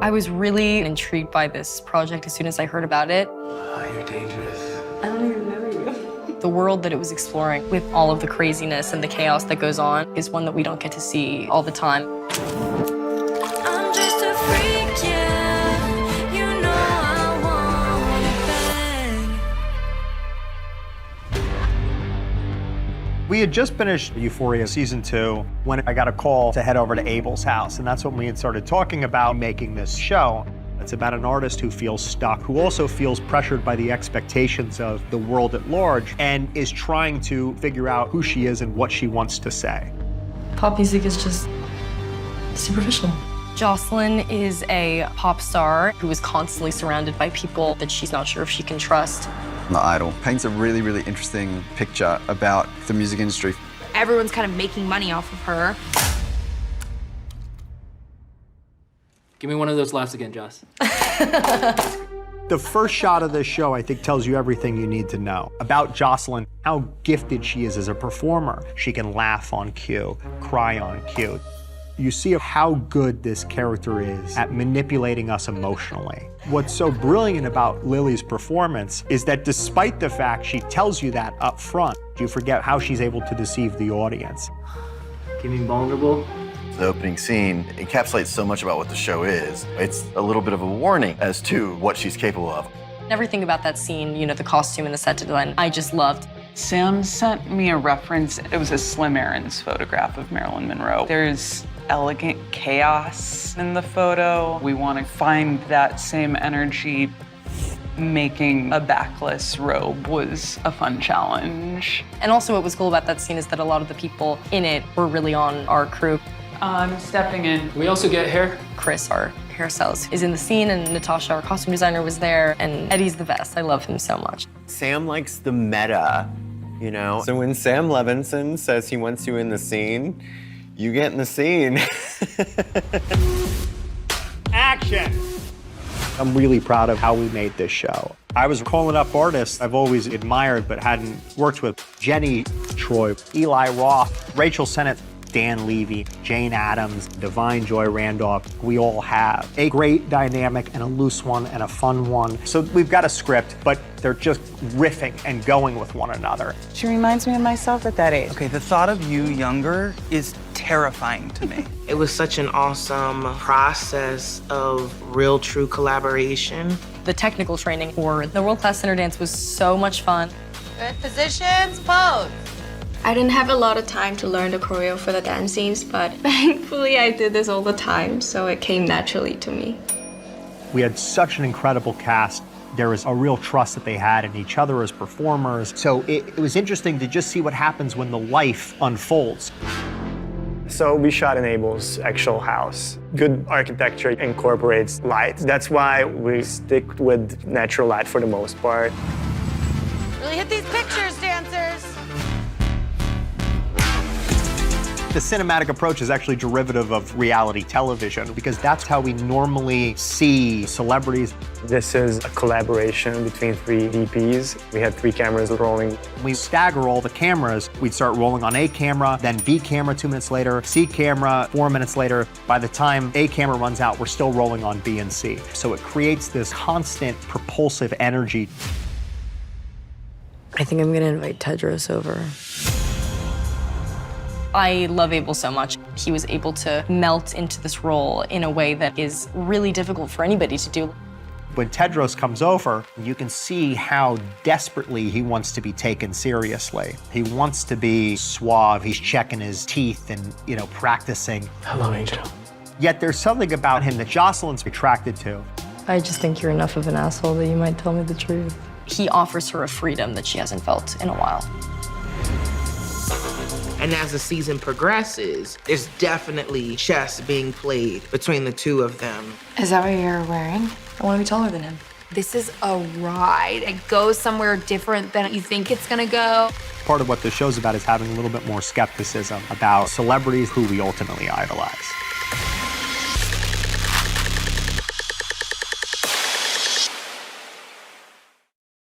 I was really intrigued by this project as soon as I heard about it. Oh, you're dangerous. I don't even know you. The world that it was exploring with all of the craziness and the chaos that goes on is one that we don't get to see all the time. I'm just a freak, yeah. You know I want it back. We had just finished Euphoria Season 2 when I got a call to head over to Abel's house, and that's when we had started talking about making this show. It's about an artist who feels stuck, who also feels pressured by the expectations of the world at large, and is trying to figure out who she is and what she wants to say. Pop music is just superficial. Jocelyn is a pop star who is constantly surrounded by people that she's not sure if she can trust. The Idol paints a really, really interesting picture about the music industry. Everyone's kind of making money off of her. Give me one of those laughs again, Joss. The first shot of this show, I think, tells you everything you need to know about Jocelyn, how gifted she is as a performer. She can laugh on cue, cry on cue. You see how good this character is at manipulating us emotionally. What's so brilliant about Lily's performance is that despite the fact she tells you that up front, you forget how she's able to deceive the audience. Getting vulnerable. The opening scene encapsulates so much about what the show is. It's a little bit of a warning as to what she's capable of. Everything about that scene, you know, the costume and the set design, I just loved. Sam sent me a reference. It was a Slim Aaron's photograph of Marilyn Monroe. There's elegant chaos in the photo. We want to find that same energy. Making a backless robe was a fun challenge. And also what was cool about that scene is that a lot of the people in it were really on our crew. I'm stepping in. We also get hair. Chris, our hairstylist, is in the scene, and Natasha, our costume designer, was there, and Eddie's the best. I love him so much. Sam likes the meta, you know? So when Sam Levinson says he wants you in the scene, you get in the scene. Action! I'm really proud of how we made this show. I was calling up artists I've always admired but hadn't worked with. Jenny Troy, Eli Roth, Rachel Sennott, Dan Levy, Jane Addams, Divine Joy Randolph. We all have a great dynamic and a loose one and a fun one. So we've got a script, but they're just riffing and going with one another. She reminds me of myself at that age. Okay, the thought of you younger is terrifying to me. It was such an awesome process of real, true collaboration. The technical training for the World Class Center Dance was so much fun. Good positions, pose. I didn't have a lot of time to learn the choreo for the dance scenes, but thankfully I did this all the time, so it came naturally to me. We had such an incredible cast. There was a real trust that they had in each other as performers. So it was interesting to just see what happens when the life unfolds. So we shot in Abel's actual house. Good architecture incorporates light. That's why we stick with natural light for the most part. Really hit these pictures, dancers. The cinematic approach is actually derivative of reality television because that's how we normally see celebrities. This is a collaboration between 3 DPs. We had 3 cameras rolling. We stagger all the cameras. We'd start rolling on A camera, then B camera 2 minutes later, C camera 4 minutes later. By the time A camera runs out, we're still rolling on B and C. So it creates this constant propulsive energy. I think I'm gonna invite Tedros over. I love Abel so much. He was able to melt into this role in a way that is really difficult for anybody to do. When Tedros comes over, you can see how desperately he wants to be taken seriously. He wants to be suave. He's checking his teeth and, you know, practicing. Hello, Angel. Yet there's something about him that Jocelyn's attracted to. I just think you're enough of an asshole that you might tell me the truth. He offers her a freedom that she hasn't felt in a while. And as the season progresses, there's definitely chess being played between the two of them. Is that what you're wearing? I want to be taller than him. This is a ride. It goes somewhere different than you think it's gonna go. Part of what the show's about is having a little bit more skepticism about celebrities who we ultimately idolize.